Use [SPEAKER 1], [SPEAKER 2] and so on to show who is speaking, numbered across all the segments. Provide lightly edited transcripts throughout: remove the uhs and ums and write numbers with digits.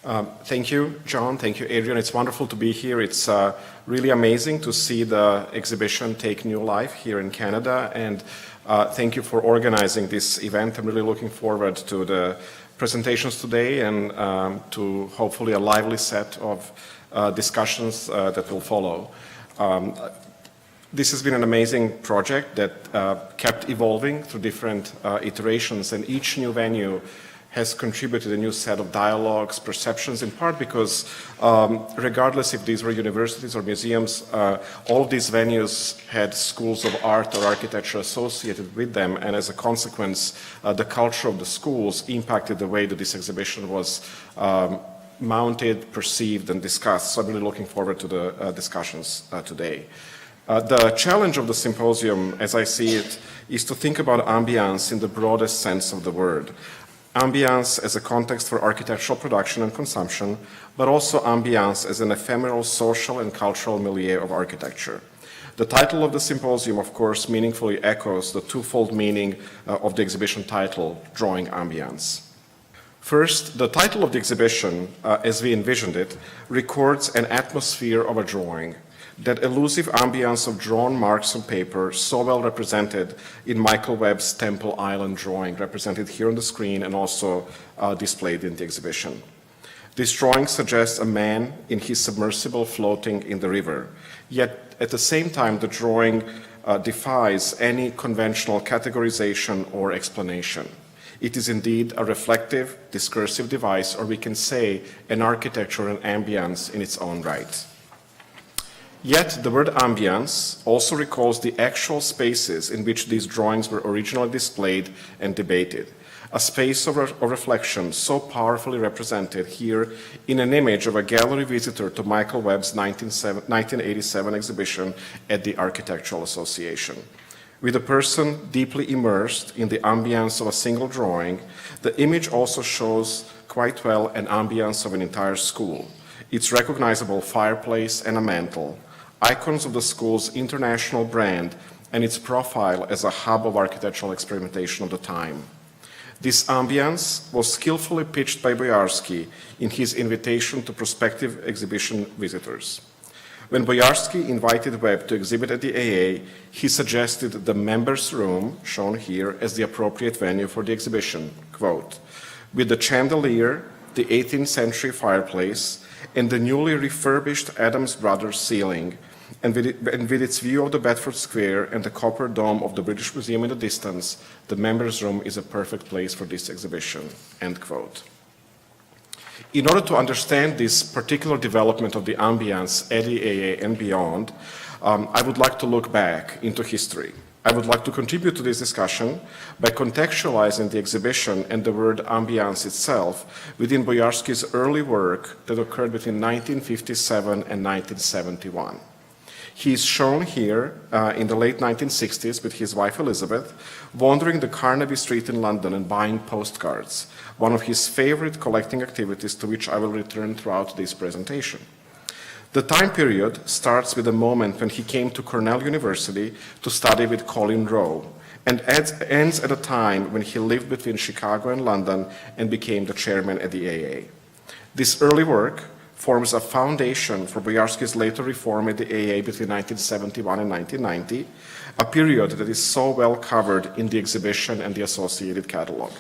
[SPEAKER 1] Thank you, John. Thank you, Adrian. It's wonderful to be here. It's really amazing to see the exhibition take new life here in Canada. And thank you for organizing this event. I'm really looking forward to the presentations today and to hopefully a lively set of discussions that will follow. This has been an amazing project that kept evolving through different iterations, and each new venue has contributed a new set of dialogues, perceptions, in part because regardless if these were universities or museums, all of these venues had schools of art or architecture associated with them, and as a consequence, the culture of the schools impacted the way that this exhibition was mounted, perceived, and discussed. So I'm really looking forward to the discussions today. The challenge of the symposium, as I see it, is to think about ambience in the broadest sense of the word. Ambience as a context for architectural production and consumption, but also ambience as an ephemeral social and cultural milieu of architecture. The title of the symposium, of course, meaningfully echoes the twofold meaning of the exhibition title, Drawing Ambience. First, the title of the exhibition, as we envisioned it, records an atmosphere of a drawing, that elusive ambience of drawn marks on paper so well represented in Michael Webb's Temple Island drawing, represented here on the screen and also displayed in the exhibition. This drawing suggests a man in his submersible floating in the river, yet at the same time the drawing defies any conventional categorization or explanation. It is indeed a reflective, discursive device, or we can say an architecture and ambience in its own right. Yet the word ambience also recalls the actual spaces in which these drawings were originally displayed and debated, a space of reflection so powerfully represented here in an image of a gallery visitor to Michael Webb's 1987 exhibition at the Architectural Association. With a person deeply immersed in the ambience of a single drawing, the image also shows quite well an ambience of an entire school, its recognizable fireplace and a mantel, icons of the school's international brand and its profile as a hub of architectural experimentation of the time. This ambience was skillfully pitched by Boyarsky in his invitation to prospective exhibition visitors. When Boyarsky invited Webb to exhibit at the AA, he suggested the members' room, shown here, as the appropriate venue for the exhibition, quote, with the chandelier, the 18th century fireplace, and the newly refurbished Adams Brothers ceiling, and with its view of the Bedford Square and the copper dome of the British Museum in the distance, the members' room is a perfect place for this exhibition, end quote. In order to understand this particular development of the ambience at the AA and beyond, I would like to look back into history. I would like to contribute to this discussion by contextualizing the exhibition and the word ambience itself within Boyarsky's early work that occurred between 1957 and 1971. He is shown here in the late 1960s with his wife Elizabeth, wandering the Carnaby Street in London and buying postcards, one of his favorite collecting activities to which I will return throughout this presentation. The time period starts with the moment when he came to Cornell University to study with Colin Rowe, and ends at a time when he lived between Chicago and London and became the chairman at the AA. This early work forms a foundation for Boyarsky's later reform at the AA between 1971 and 1990, a period that is so well covered in the exhibition and the associated catalog.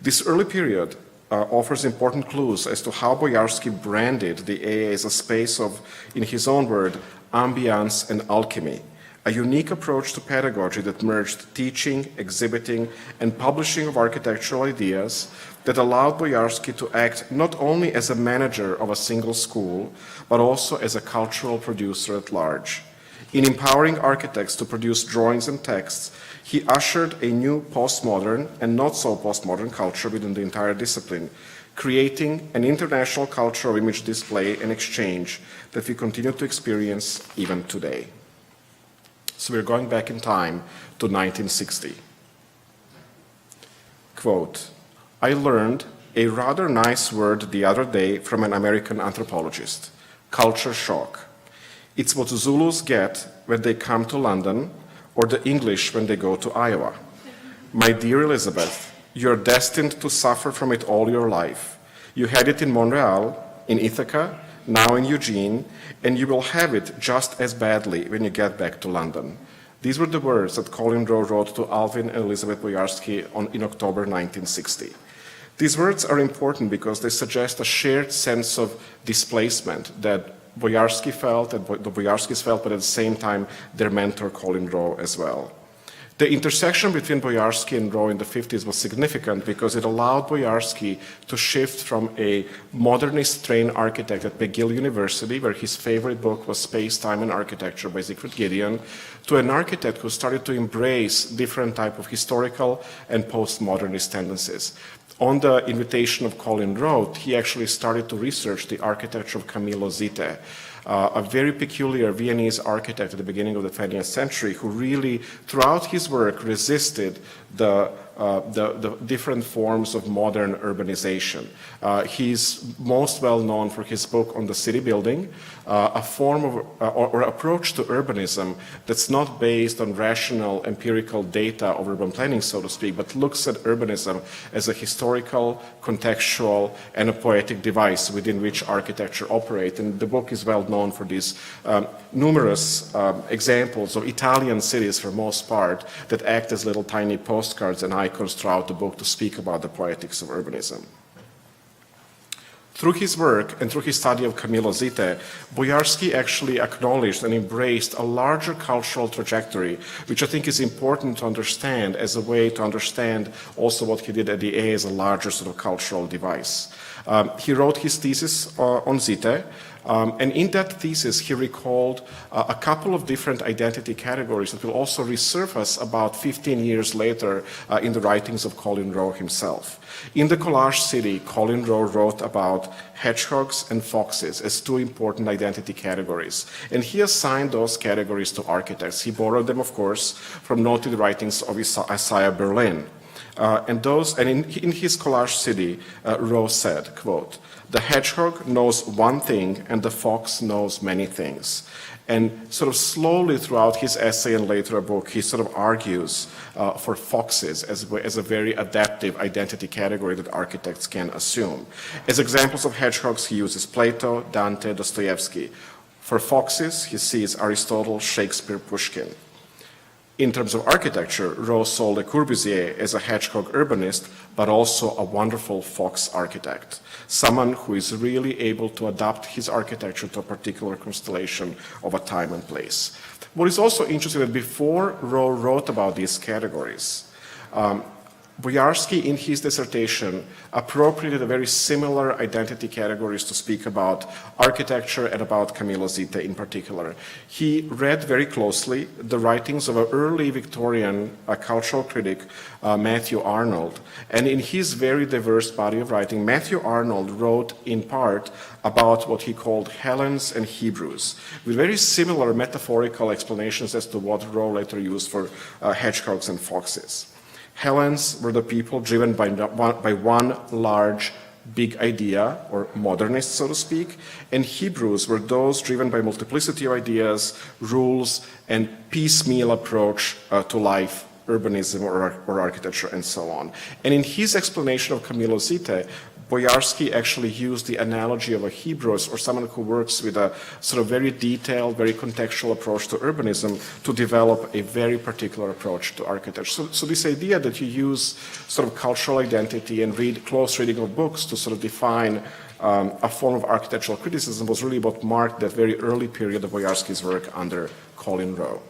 [SPEAKER 1] This early period offers important clues as to how Boyarsky branded the AA as a space of, in his own word, ambience and alchemy, a unique approach to pedagogy that merged teaching, exhibiting, and publishing of architectural ideas that allowed Boyarsky to act not only as a manager of a single school, but also as a cultural producer at large. In empowering architects to produce drawings and texts, he ushered a new postmodern and not so postmodern culture within the entire discipline, creating an international culture of image display and exchange that we continue to experience even today. So we're going back in time to 1960. Quote, I learned a rather nice word the other day from an American anthropologist, culture shock. It's what Zulus get when they come to London, or the English when they go to Iowa. My dear Elizabeth, you're destined to suffer from it all your life. You had it in Montreal, in Ithaca, now in Eugene, and you will have it just as badly when you get back to London. These were the words that Colin Rowe wrote to Alvin and Elizabeth Boyarsky in October 1960. These words are important because they suggest a shared sense of displacement that Boyarsky felt and the Boyarskys felt, but at the same time, their mentor Colin Rowe as well. The intersection between Boyarsky and Rowe in the 50s was significant because it allowed Boyarsky to shift from a modernist-trained architect at McGill University, where his favorite book was Space, Time, and Architecture by Siegfried Gideon, to an architect who started to embrace different type of historical and postmodernist tendencies. On the invitation of Colin Rowe, he actually started to research the architecture of Camillo Sitte, a very peculiar Viennese architect at the beginning of the 20th century who really, throughout his work, resisted the different forms of modern urbanization. He's most well known for his book on the city building, a form of or approach to urbanism that's not based on rational empirical data of urban planning, so to speak, but looks at urbanism as a historical, contextual, and a poetic device within which architecture operates. And the book is well known for these numerous examples of Italian cities, for most part, that act as little tiny postcards and icons throughout the book to speak about the poetics of urbanism. Through his work and through his study of Camillo Sitte, Boyarsky actually acknowledged and embraced a larger cultural trajectory, which I think is important to understand as a way to understand also what he did at the A as a larger sort of cultural device. He wrote his thesis on Sitte, and in that thesis, he recalled a couple of different identity categories that will also resurface about 15 years later in the writings of Colin Rowe himself. In The Collage City, Colin Rowe wrote about hedgehogs and foxes as two important identity categories, and he assigned those categories to architects. He borrowed them, of course, from noted writings of Isaiah Berlin. And in his Collage City, Rowe said, quote, "The hedgehog knows one thing and the fox knows many things." And sort of slowly throughout his essay and later a book, he sort of argues for foxes as a very adaptive identity category that architects can assume. As examples of hedgehogs, he uses Plato, Dante, Dostoevsky. For foxes, he sees Aristotle, Shakespeare, Pushkin. In terms of architecture, Rowe saw Le Corbusier as a hedgehog urbanist, but also a wonderful fox architect, someone who is really able to adapt his architecture to a particular constellation of a time and place. What is also interesting that before Rowe wrote about these categories, Boyarsky, in his dissertation, appropriated a very similar identity categories to speak about architecture and about Camillo Sitte in particular. He read very closely the writings of an early Victorian cultural critic, Matthew Arnold, and in his very diverse body of writing, Matthew Arnold wrote in part about what he called Hellenes and Hebrews, with very similar metaphorical explanations as to what Rowe later used for hedgehogs and foxes. Hellenes were the people driven by one large, big idea, or modernist, so to speak, and Hebrews were those driven by multiplicity of ideas, rules, and piecemeal approach to life, urbanism, or architecture, and so on. And in his explanation of Camillo Sitte, Boyarsky actually used the analogy of a Hebrew or someone who works with a sort of very detailed, very contextual approach to urbanism to develop a very particular approach to architecture. So this idea that you use sort of cultural identity and close reading of books to sort of define a form of architectural criticism was really what marked that very early period of Boyarsky's work under Colin Rowe.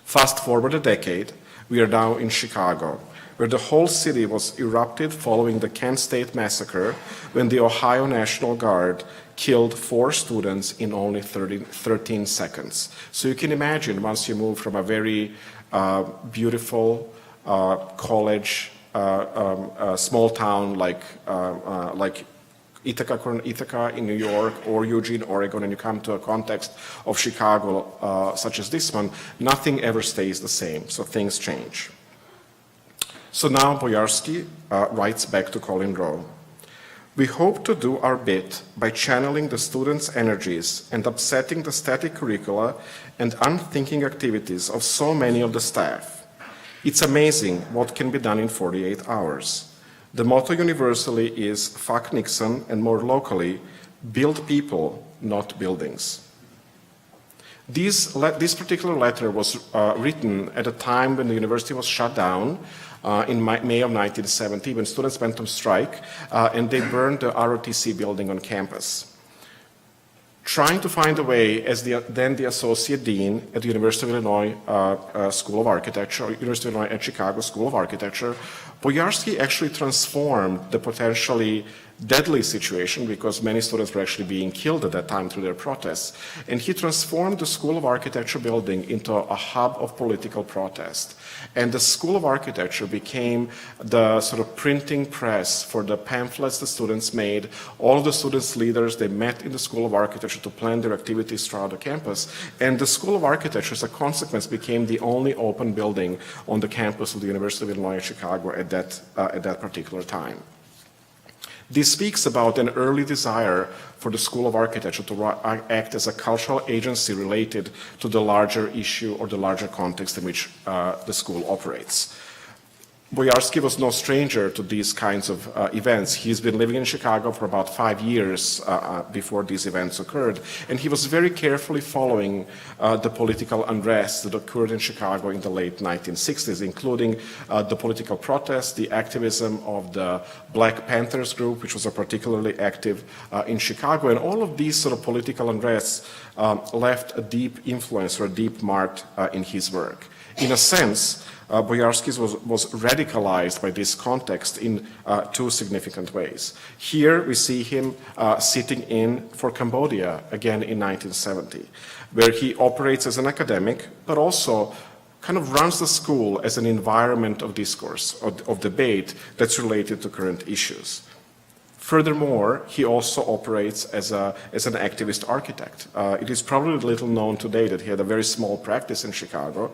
[SPEAKER 1] Fast forward a decade, we are now in Chicago, where the whole city was erupted following the Kent State Massacre when the Ohio National Guard killed 4 students in only 13 seconds. So you can imagine once you move from a very beautiful college, small town like Ithaca in New York or Eugene, Oregon, and you come to a context of Chicago such as this one, nothing ever stays the same, so things change. So now Boyarsky writes back to Colin Rowe. We hope to do our bit by channeling the students' energies and upsetting the static curricula and unthinking activities of so many of the staff. It's amazing what can be done in 48 hours. The motto universally is "Fuck Nixon," and more locally, "Build people, not buildings." This particular letter was written at a time when the university was shut down in May of 1970, when students went on strike, and they burned the ROTC building on campus. Trying to find a way, as then the associate dean at the University of Illinois School of Architecture, University of Illinois at Chicago School of Architecture, Boyarsky actually transformed the potentially deadly situation, because many students were actually being killed at that time through their protests, and he transformed the School of Architecture building into a hub of political protest. And the School of Architecture became the sort of printing press for the pamphlets the students made. All of the students' leaders, they met in the School of Architecture to plan their activities throughout the campus. And the School of Architecture, as a consequence, became the only open building on the campus of the University of Illinois at Chicago at that particular time. This speaks about an early desire for the School of Architecture to act as a cultural agency related to the larger issue or the larger context in which the school operates. Boyarsky was no stranger to these kinds of events. He's been living in Chicago for about 5 years before these events occurred, and he was very carefully following the political unrest that occurred in Chicago in the late 1960s, including the political protests, the activism of the Black Panthers group, which was particularly active in Chicago, and all of these sort of political unrests left a deep influence or a deep mark in his work. In a sense, Boyarsky was radicalized by this context in two significant ways. Here we see him sitting in for Cambodia again in 1970, where he operates as an academic, but also kind of runs the school as an environment of discourse, of debate that's related to current issues. Furthermore, he also operates as an activist architect. It is probably little known today that he had a very small practice in Chicago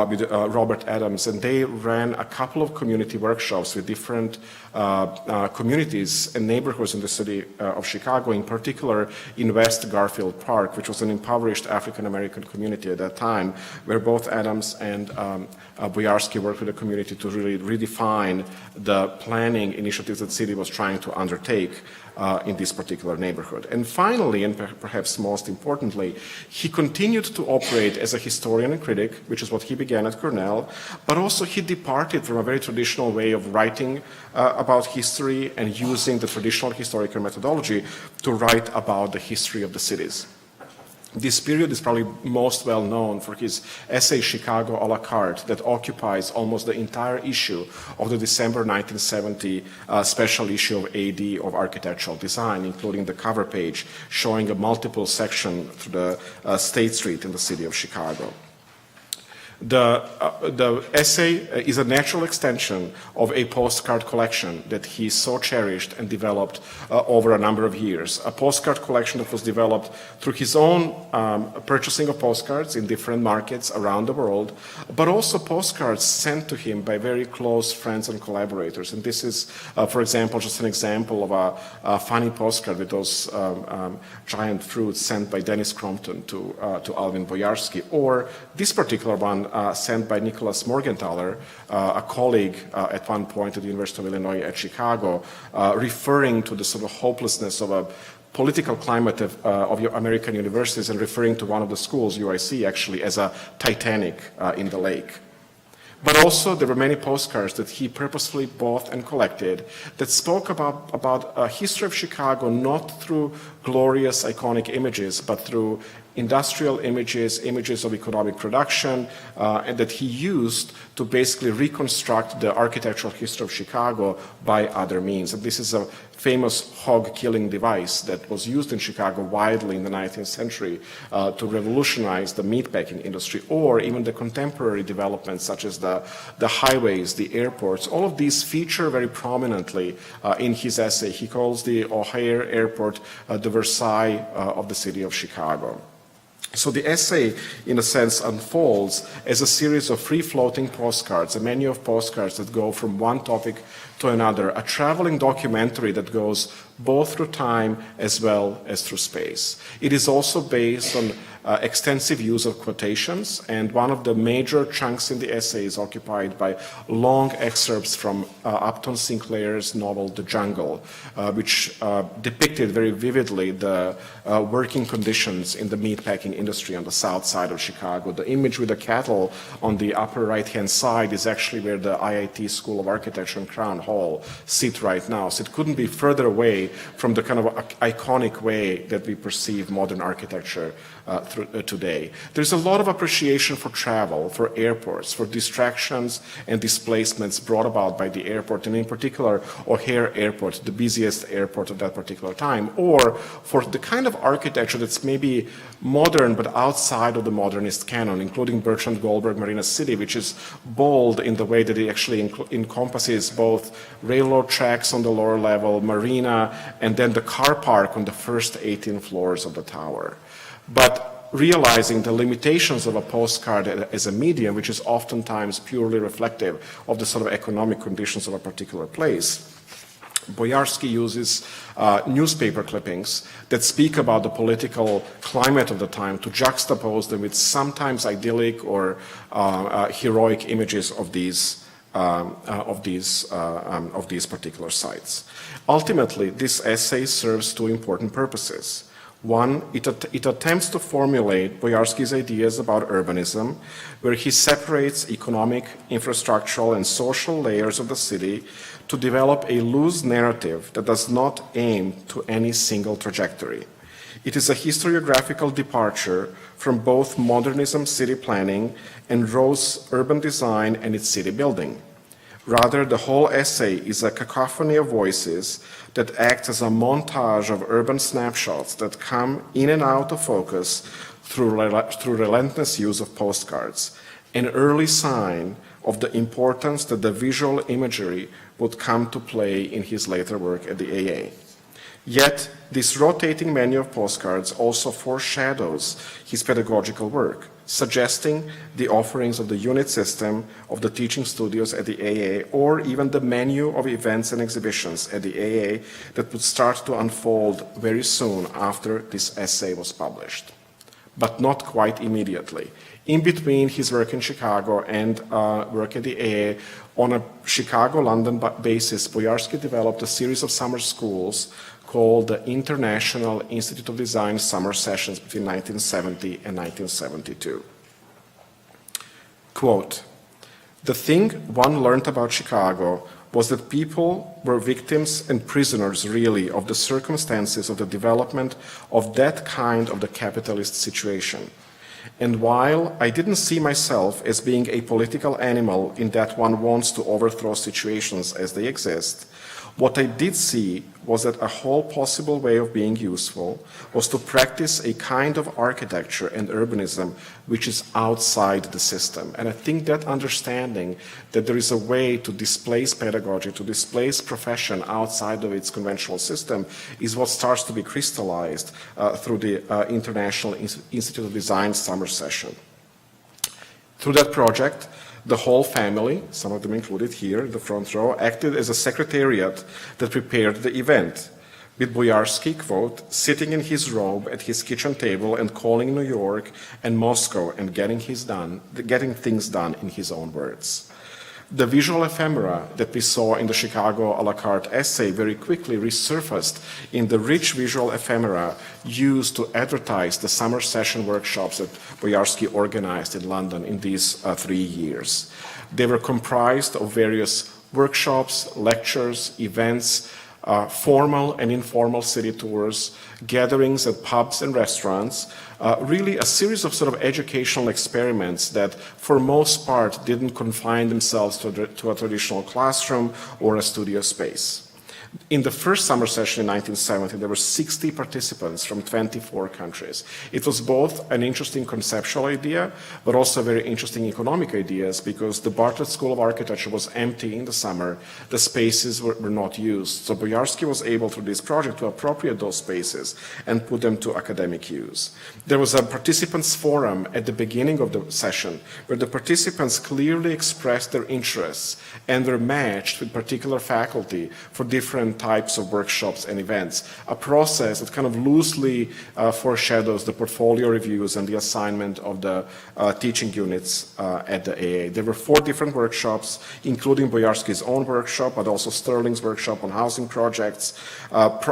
[SPEAKER 1] with Robert Adams, and they ran a couple of community workshops with different communities and neighborhoods in the city of Chicago, in particular in West Garfield Park, which was an impoverished African-American community at that time, where both Adams and Boyarsky worked with the community to really redefine the planning initiatives that the city was trying to undertake in this particular neighborhood. And finally, and perhaps most importantly, he continued to operate as a historian and critic, which is what he began at Cornell, but also he departed from a very traditional way of writing about history and using the traditional historical methodology to write about the history of the cities. This period is probably most well known for his essay Chicago a la carte that occupies almost the entire issue of the December 1970 special issue of AD of Architectural Design, including the cover page showing a multiple section through the State Street in the city of Chicago. The essay is a natural extension of a postcard collection that he so cherished and developed over a number of years. A postcard collection that was developed through his own purchasing of postcards in different markets around the world, but also postcards sent to him by very close friends and collaborators. And this is, for example, just an example of a funny postcard with those giant fruits sent by Dennis Crompton to Alvin Boyarsky, or this particular one sent by Nicholas Morgenthaler, a colleague at one point at the University of Illinois at Chicago, referring to the sort of hopelessness of a political climate of American universities and referring to one of the schools, UIC, actually as a Titanic in the lake. But also there were many postcards that he purposefully bought and collected that spoke about a history of Chicago not through glorious iconic images, but through industrial images, images of economic production, and that he used to basically reconstruct the architectural history of Chicago by other means. And this is a famous hog-killing device that was used in Chicago widely in the 19th century to revolutionize the meatpacking industry, or even the contemporary developments such as the highways, the airports. All of these feature very prominently in his essay. He calls the O'Hare Airport the Versailles of the city of Chicago. So the essay, in a sense, unfolds as a series of free-floating postcards, a menu of postcards that go from one topic to another, a traveling documentary that goes both through time as well as through space. It is also based on extensive use of quotations, and one of the major chunks in the essay is occupied by long excerpts from Upton Sinclair's novel The Jungle, which depicted very vividly the working conditions in the meatpacking industry on the south side of Chicago. The image with the cattle on the upper right-hand side is actually where the IIT School of Architecture and Crown Hall sit right now. So it couldn't be further away from the kind of iconic way that we perceive modern architecture today. There's a lot of appreciation for travel, for airports, for distractions and displacements brought about by the airport, and in particular O'Hare Airport, the busiest airport of that particular time, or for the kind of architecture that's maybe modern but outside of the modernist canon, including Bertrand Goldberg Marina City, which is bold in the way that it actually encompasses both railroad tracks on the lower level, marina, and then the car park on the first 18 floors of the tower. But realizing the limitations of a postcard as a medium, which is oftentimes purely reflective of the sort of economic conditions of a particular place, Boyarsky uses newspaper clippings that speak about the political climate of the time to juxtapose them with sometimes idyllic or heroic images of these particular sites. Ultimately, this essay serves two important purposes. One, it attempts to formulate Boyarsky's ideas about urbanism, where he separates economic, infrastructural, and social layers of the city to develop a loose narrative that does not aim to any single trajectory. It is a historiographical departure from both modernism city planning and Rowe's urban design and its city building. Rather, the whole essay is a cacophony of voices that act as a montage of urban snapshots that come in and out of focus through relentless use of postcards, an early sign of the importance that the visual imagery would come to play in his later work at the AA. Yet, this rotating menu of postcards also foreshadows his pedagogical work, suggesting the offerings of the unit system of the teaching studios at the AA, or even the menu of events and exhibitions at the AA that would start to unfold very soon after this essay was published, but not quite immediately. In between his work in Chicago and work at the AA, on a Chicago-London basis, Boyarsky developed a series of summer schools called the International Institute of Design Summer Sessions between 1970 and 1972. Quote, "The thing one learned about Chicago was that people were victims and prisoners, really, of the circumstances of the development of that kind of the capitalist situation. And while I didn't see myself as being a political animal in that one wants to overthrow situations as they exist, what I did see was that a whole possible way of being useful was to practice a kind of architecture and urbanism which is outside the system." And I think that understanding that there is a way to displace pedagogy, to displace profession outside of its conventional system, is what starts to be crystallized through the International Institute of Design summer session. Through that project, the whole family, some of them included here in the front row, acted as a secretariat that prepared the event, with Boyarsky, quote, "sitting in his robe at his kitchen table and calling New York and Moscow and getting things done in his own words." The visual ephemera that we saw in the Chicago a la carte essay very quickly resurfaced in the rich visual ephemera used to advertise the summer session workshops that Boyarsky organized in London in these 3 years. They were comprised of various workshops, lectures, events, formal and informal city tours, gatherings at pubs and restaurants, really a series of sort of educational experiments that for most part didn't confine themselves to a traditional classroom or a studio space. In the first summer session in 1970, there were 60 participants from 24 countries. It was both an interesting conceptual idea, but also very interesting economic ideas, because the Bartlett School of Architecture was empty in the summer. The spaces were not used. So Boyarsky was able, through this project, to appropriate those spaces and put them to academic use. There was a participants forum at the beginning of the session, where the participants clearly expressed their interests and were matched with particular faculty for different different types of workshops and events, a process that kind of loosely foreshadows the portfolio reviews and the assignment of the teaching units at the AA. There were 4 different workshops, including Boyarsky's own workshop, but also Sterling's workshop on housing projects.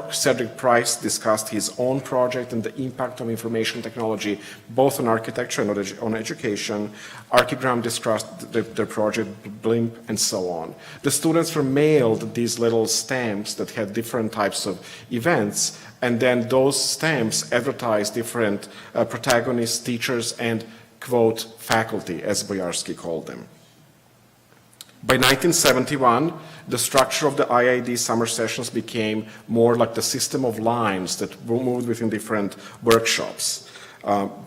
[SPEAKER 1] Cedric Price discussed his own project and the impact of information technology, both on architecture and on education. Archigram discussed their project, Blimp, and so on. The students were mailed these little stamps that had different types of events, and then those stamps advertised different protagonists, teachers, and, quote, faculty, as Boyarsky called them. By 1971, the structure of the IID summer sessions became more like the system of lines that moved within different workshops.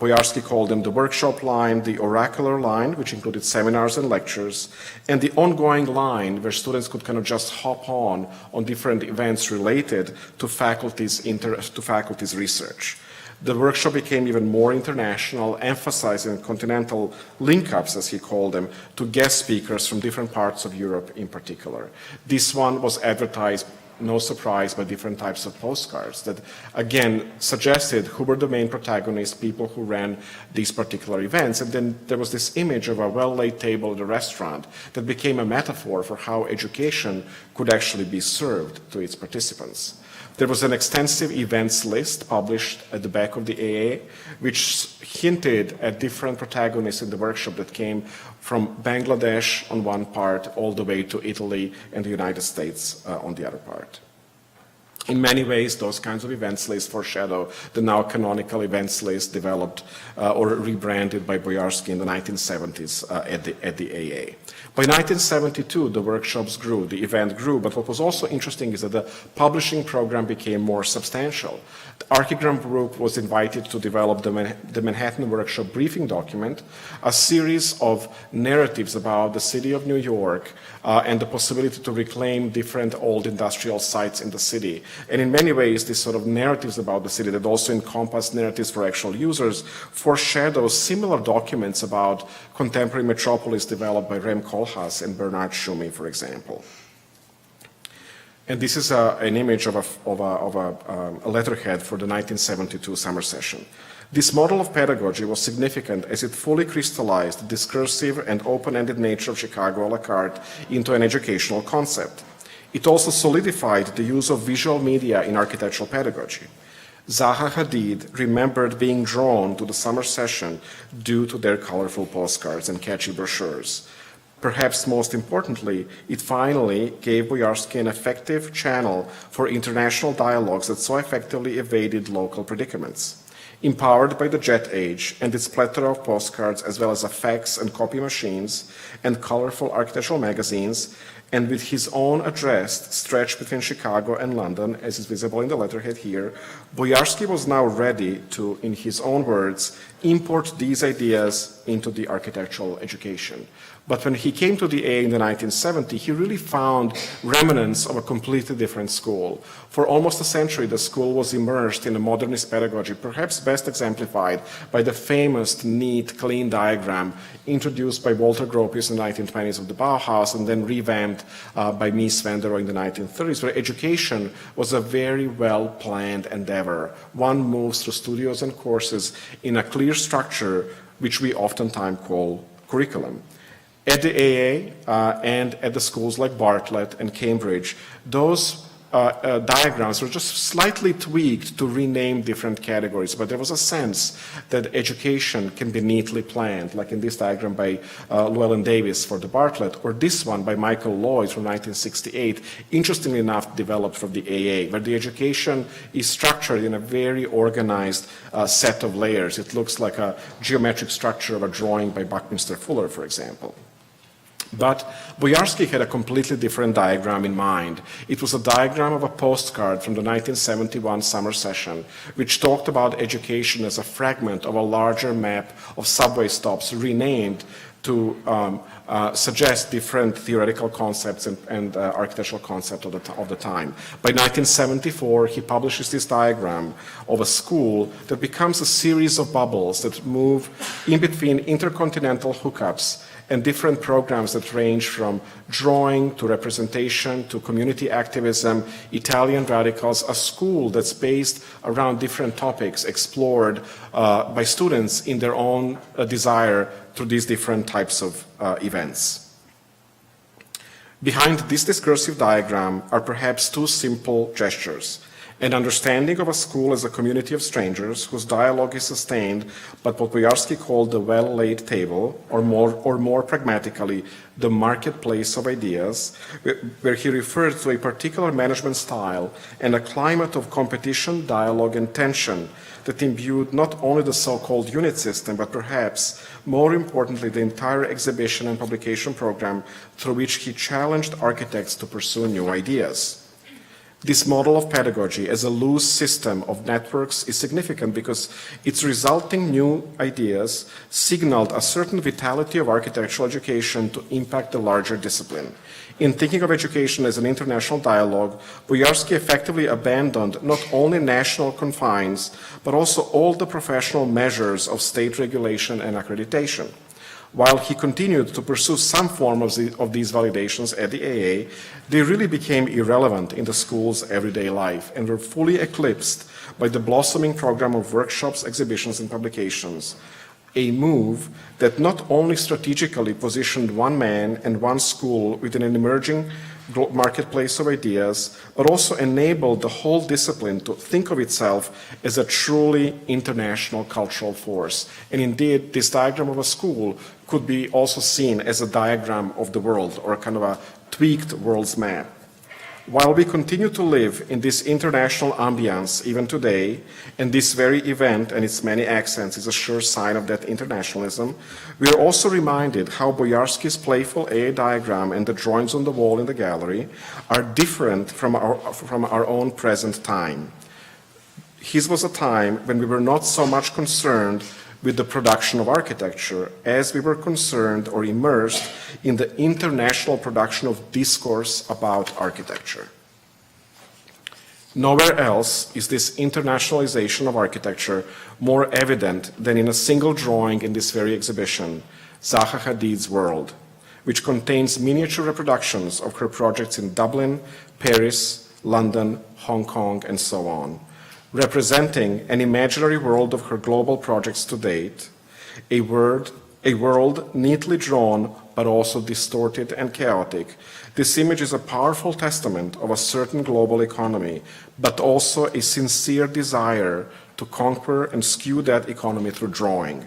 [SPEAKER 1] Boyarsky called them the workshop line, the oracular line, which included seminars and lectures, and the ongoing line where students could kind of just hop on different events related to faculty's research. The workshop became even more international, emphasizing continental link-ups, as he called them, to guest speakers from different parts of Europe in particular. This one was advertised, no surprise, by different types of postcards that, again, suggested who were the main protagonists, people who ran these particular events. And then there was this image of a well-laid table at a restaurant that became a metaphor for how education could actually be served to its participants. There was an extensive events list published at the back of the AA, which hinted at different protagonists in the workshop that came from Bangladesh on one part all the way to Italy and the United States on the other part. In many ways, those kinds of events lists foreshadow the now canonical events list developed or rebranded by Boyarsky in the 1970s at the AA. By 1972, the workshops grew, the event grew, but what was also interesting is that the publishing program became more substantial. The Archigram Group was invited to develop the Manhattan Workshop briefing document, a series of narratives about the city of New York and the possibility to reclaim different old industrial sites in the city. And in many ways, these sort of narratives about the city that also encompass narratives for actual users foreshadow similar documents about contemporary metropolis developed by Rem Koolhaas and Bernard Tschumi, for example. And this is an image of a letterhead for the 1972 summer session. This model of pedagogy was significant as it fully crystallized the discursive and open-ended nature of Chicago a la carte into an educational concept. It also solidified the use of visual media in architectural pedagogy. Zaha Hadid remembered being drawn to the summer session due to their colorful postcards and catchy brochures. Perhaps most importantly, it finally gave Boyarsky an effective channel for international dialogues that so effectively evaded local predicaments. Empowered by the jet age and its plethora of postcards as well as fax and copy machines and colorful architectural magazines, and with his own address stretched between Chicago and London, as is visible in the letterhead here, Boyarsky was now ready to, in his own words, import these ideas into the architectural education. But when he came to the A in the 1970s, he really found remnants of a completely different school. For almost a century, the school was immersed in a modernist pedagogy, perhaps best exemplified by the famous, neat, clean diagram introduced by Walter Gropius in the 1920s of the Bauhaus and then revamped by Mies van der Rohe in the 1930s, where education was a very well-planned endeavor. One moves through studios and courses in a clear structure, which we oftentimes call curriculum. At the AA and at the schools like Bartlett and Cambridge, those diagrams were just slightly tweaked to rename different categories, but there was a sense that education can be neatly planned, like in this diagram by Llewellyn Davis for the Bartlett, or this one by Michael Lloyd from 1968, interestingly enough developed from the AA, where the education is structured in a very organized set of layers. It looks like a geometric structure of a drawing by Buckminster Fuller, for example. But Boyarsky had a completely different diagram in mind. It was a diagram of a postcard from the 1971 summer session, which talked about education as a fragment of a larger map of subway stops renamed to suggest different theoretical concepts and architectural concepts of the time. By 1974, he publishes this diagram of a school that becomes a series of bubbles that move in between intercontinental hookups and different programs that range from drawing to representation to community activism, Italian radicals, a school that's based around different topics explored by students in their own desire through these different types of events. Behind this discursive diagram are perhaps two simple gestures: an understanding of a school as a community of strangers whose dialogue is sustained by what Boyarsky called the well-laid table, or more pragmatically, the marketplace of ideas, where he referred to a particular management style and a climate of competition, dialogue, and tension that imbued not only the so-called unit system, but perhaps more importantly, the entire exhibition and publication program through which he challenged architects to pursue new ideas. This model of pedagogy as a loose system of networks is significant because its resulting new ideas signaled a certain vitality of architectural education to impact the larger discipline. In thinking of education as an international dialogue, Boyarsky effectively abandoned not only national confines, but also all the professional measures of state regulation and accreditation. While he continued to pursue some form of these validations at the AA, they really became irrelevant in the school's everyday life and were fully eclipsed by the blossoming program of workshops, exhibitions, and publications, a move that not only strategically positioned one man and one school within an emerging marketplace of ideas, but also enabled the whole discipline to think of itself as a truly international cultural force. And indeed, this diagram of a school could be also seen as a diagram of the world, or a kind of a tweaked world's map. While we continue to live in this international ambience even today, and this very event and its many accents is a sure sign of that internationalism, we are also reminded how Boyarsky's playful AA diagram and the drawings on the wall in the gallery are different from our own present time. His was a time when we were not so much concerned with the production of architecture as we were concerned or immersed in the international production of discourse about architecture. Nowhere else is this internationalization of architecture more evident than in a single drawing in this very exhibition, Zaha Hadid's World, which contains miniature reproductions of her projects in Dublin, Paris, London, Hong Kong, and so on, representing an imaginary world of her global projects to date, a world neatly drawn but also distorted and chaotic. This image is a powerful testament of a certain global economy, but also a sincere desire to conquer and skew that economy through drawing.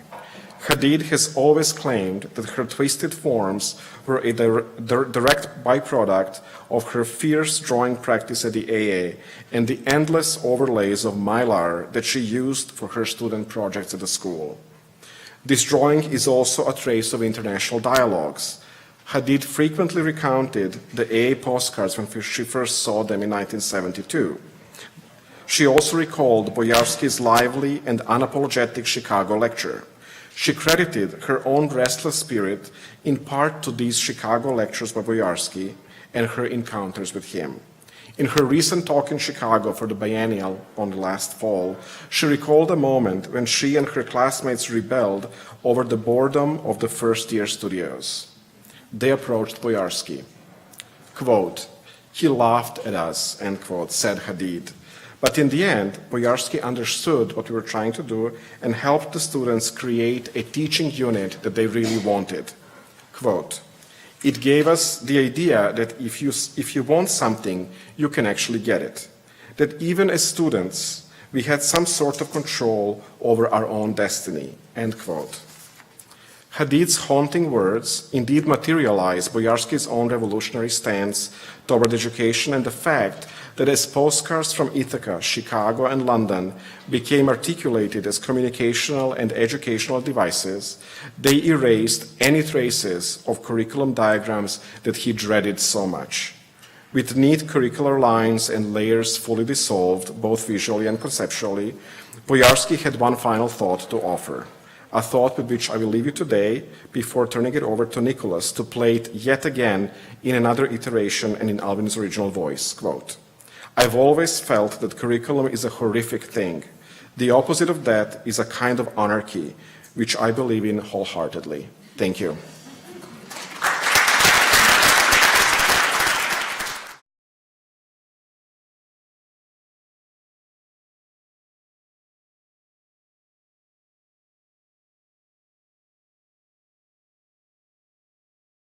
[SPEAKER 1] Hadid has always claimed that her twisted forms were a direct byproduct of her fierce drawing practice at the AA and the endless overlays of mylar that she used for her student projects at the school. This drawing is also a trace of international dialogues. Hadid frequently recounted the AA postcards when she first saw them in 1972. She also recalled Boyarsky's lively and unapologetic Chicago lecture. She credited her own restless spirit in part to these Chicago lectures by Boyarsky and her encounters with him. In her recent talk in Chicago for the biennial on the last fall, she recalled a moment when she and her classmates rebelled over the boredom of the first-year studios. They approached Boyarsky. Quote, "He laughed at us," end quote, said Hadid. But in the end, Boyarsky understood what we were trying to do and helped the students create a teaching unit that they really wanted. Quote, "It gave us the idea that if you want something, you can actually get it. That even as students, we had some sort of control over our own destiny," end quote. Hadid's haunting words indeed materialize Boyarsky's own revolutionary stance toward education and the fact that as postcards from Ithaca, Chicago, and London became articulated as communicational and educational devices, they erased any traces of curriculum diagrams that he dreaded so much. With neat curricular lines and layers fully dissolved, both visually and conceptually, Boyarsky had one final thought to offer. A thought with which I will leave you today before turning it over to Nicholas to play it yet again in another iteration and in Alvin's original voice. Quote, "I've always felt that curriculum is a horrific thing. The opposite of that is a kind of anarchy, which I believe in wholeheartedly." Thank you.